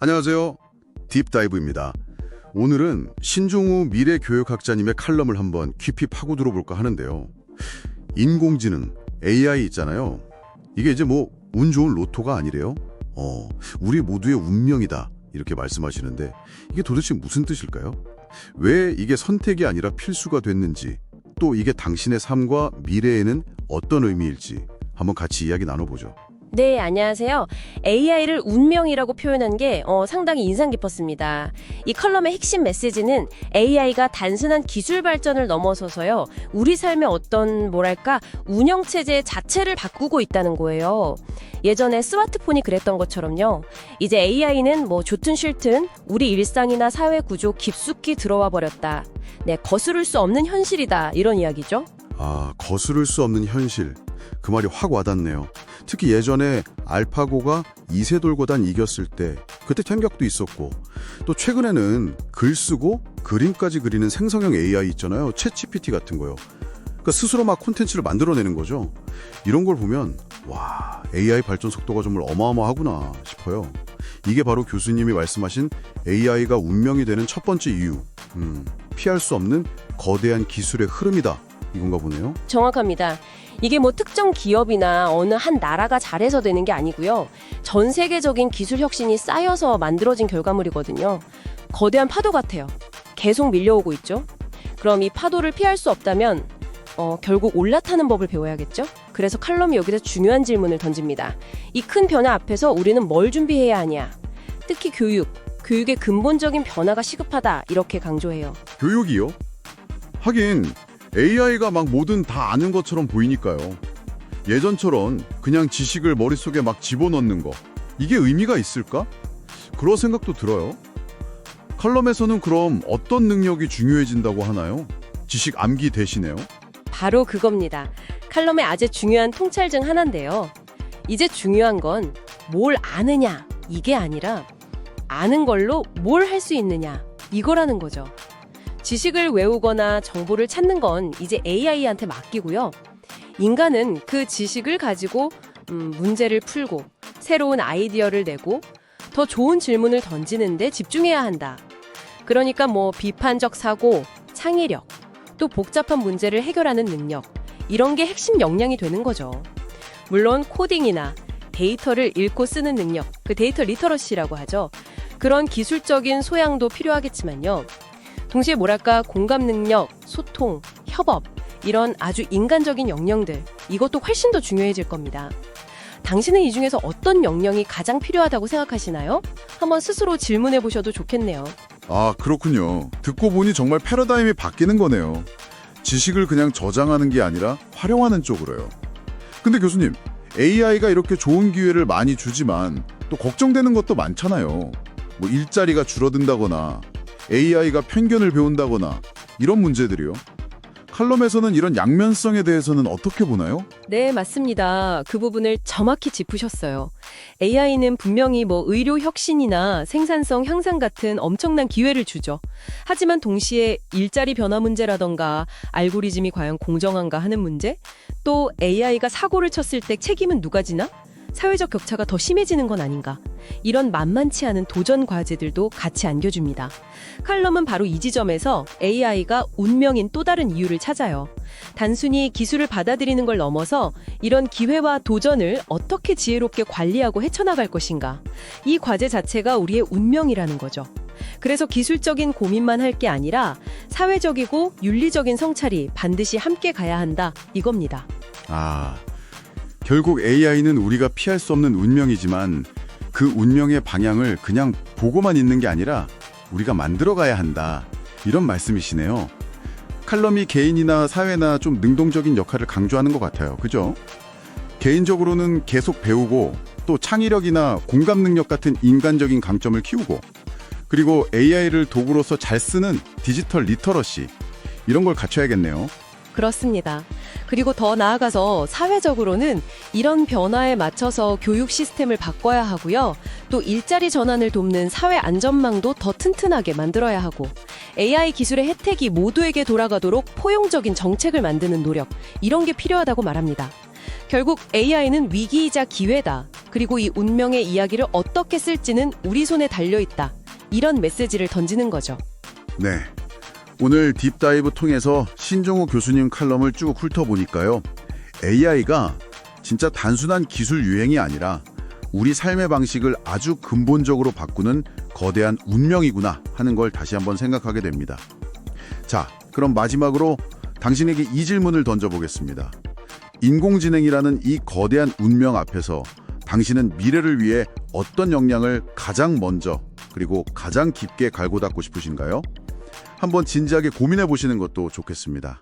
안녕하세요. 딥다이브입니다. 오늘은 신종우 미래교육학자님의 칼럼을 한번 깊이 파고 들어볼까 하는데요. 인공지능, AI 있잖아요. 이게 이제 뭐 운 좋은 로또가 아니래요. 우리 모두의 운명이다 이렇게 말씀하시는데 이게 도대체 무슨 뜻일까요? 왜 이게 선택이 아니라 필수가 됐는지, 또 이게 당신의 삶과 미래에는 어떤 의미일지 한번 같이 이야기 나눠보죠. 네, 안녕하세요. AI를 운명이라고 표현한 게 상당히 인상 깊었습니다. 이 컬럼의 핵심 메시지는 AI가 단순한 기술 발전을 넘어서서요, 우리 삶의 어떤 운영체제 자체를 바꾸고 있다는 거예요. 예전에 스마트폰이 그랬던 것처럼요. 이제 AI는 좋든 싫든 우리 일상이나 사회 구조 깊숙이 들어와 버렸다. 네, 거스를 수 없는 현실이다. 이런 이야기죠. 거스를 수 없는 현실. 그 말이 확 와닿네요. 특히 예전에 알파고가 이세돌고단 이겼을 때 그때 참격도 있었고, 또 최근에는 글 쓰고 그림까지 그리는 생성형 AI 있잖아요. 챗GPT 같은 거요. 그러니까 스스로 막 콘텐츠를 만들어내는 거죠. 이런 걸 보면 와, AI 발전 속도가 정말 어마어마하구나 싶어요. 이게 바로 교수님이 말씀하신 AI가 운명이 되는 첫 번째 이유. 피할 수 없는 거대한 기술의 흐름이다. 이건가 보네요. 정확합니다. 이게 특정 기업이나 어느 한 나라가 잘해서 되는 게 아니고요. 전 세계적인 기술 혁신이 쌓여서 만들어진 결과물이거든요. 거대한 파도 같아요. 계속 밀려오고 있죠. 그럼 이 파도를 피할 수 없다면 결국 올라타는 법을 배워야겠죠? 그래서 칼럼이 여기서 중요한 질문을 던집니다. 이 큰 변화 앞에서 우리는 뭘 준비해야 하냐? 특히 교육의 근본적인 변화가 시급하다. 이렇게 강조해요. 교육이요? 하긴 AI가 막 뭐든 다 아는 것처럼 보이니까요. 예전처럼 그냥 지식을 머릿속에 막 집어넣는 거, 이게 의미가 있을까? 그런 생각도 들어요. 칼럼에서는 그럼 어떤 능력이 중요해진다고 하나요? 지식 암기 대신에요? 바로 그겁니다. 칼럼의 아주 중요한 통찰 중 하나인데요. 이제 중요한 건 뭘 아느냐, 이게 아니라 아는 걸로 뭘 할 수 있느냐, 이거라는 거죠. 지식을 외우거나 정보를 찾는 건 이제 AI한테 맡기고요. 인간은 그 지식을 가지고 문제를 풀고 새로운 아이디어를 내고 더 좋은 질문을 던지는 데 집중해야 한다. 그러니까 비판적 사고, 창의력, 또 복잡한 문제를 해결하는 능력, 이런 게 핵심 역량이 되는 거죠. 물론 코딩이나 데이터를 읽고 쓰는 능력, 그 데이터 리터러시라고 하죠. 그런 기술적인 소양도 필요하겠지만요. 동시에 공감 능력, 소통, 협업, 이런 아주 인간적인 역량들, 이것도 훨씬 더 중요해질 겁니다. 당신은 이 중에서 어떤 역량이 가장 필요하다고 생각하시나요? 한번 스스로 질문해 보셔도 좋겠네요. 그렇군요. 듣고 보니 정말 패러다임이 바뀌는 거네요. 지식을 그냥 저장하는 게 아니라 활용하는 쪽으로요. 근데 교수님, AI가 이렇게 좋은 기회를 많이 주지만 또 걱정되는 것도 많잖아요. 일자리가 줄어든다거나 AI가 편견을 배운다거나 이런 문제들이요. 칼럼에서는 이런 양면성에 대해서는 어떻게 보나요? 네, 맞습니다. 그 부분을 정확히 짚으셨어요. AI는 분명히 의료 혁신이나 생산성 향상 같은 엄청난 기회를 주죠. 하지만 동시에 일자리 변화 문제라던가 알고리즘이 과연 공정한가 하는 문제, 또 AI가 사고를 쳤을 때 책임은 누가 지나? 사회적 격차가 더 심해지는 건 아닌가? 이런 만만치 않은 도전 과제들도 같이 안겨줍니다. 칼럼은 바로 이 지점에서 AI가 운명인 또 다른 이유를 찾아요. 단순히 기술을 받아들이는 걸 넘어서 이런 기회와 도전을 어떻게 지혜롭게 관리하고 헤쳐나갈 것인가? 이 과제 자체가 우리의 운명이라는 거죠. 그래서 기술적인 고민만 할 게 아니라 사회적이고 윤리적인 성찰이 반드시 함께 가야 한다. 이겁니다. 결국 AI는 우리가 피할 수 없는 운명이지만 그 운명의 방향을 그냥 보고만 있는 게 아니라 우리가 만들어가야 한다. 이런 말씀이시네요. 칼럼이 개인이나 사회나 좀 능동적인 역할을 강조하는 것 같아요. 그죠? 개인적으로는 계속 배우고 또 창의력이나 공감 능력 같은 인간적인 강점을 키우고, 그리고 AI를 도구로서 잘 쓰는 디지털 리터러시, 이런 걸 갖춰야겠네요. 그렇습니다. 그리고 더 나아가서 사회적으로는 이런 변화에 맞춰서 교육 시스템을 바꿔야 하고요. 또 일자리 전환을 돕는 사회 안전망도 더 튼튼하게 만들어야 하고, AI 기술의 혜택이 모두에게 돌아가도록 포용적인 정책을 만드는 노력, 이런 게 필요하다고 말합니다. 결국 AI는 위기이자 기회다. 그리고 이 운명의 이야기를 어떻게 쓸지는 우리 손에 달려있다. 이런 메시지를 던지는 거죠. 네. 오늘 딥다이브 통해서 신종우 교수님 칼럼을 쭉 훑어보니까요. AI가 진짜 단순한 기술 유행이 아니라 우리 삶의 방식을 아주 근본적으로 바꾸는 거대한 운명이구나 하는 걸 다시 한번 생각하게 됩니다. 자, 그럼 마지막으로 당신에게 이 질문을 던져보겠습니다. 인공지능이라는 이 거대한 운명 앞에서 당신은 미래를 위해 어떤 역량을 가장 먼저 그리고 가장 깊게 갈고 닦고 싶으신가요? 한번 진지하게 고민해 보시는 것도 좋겠습니다.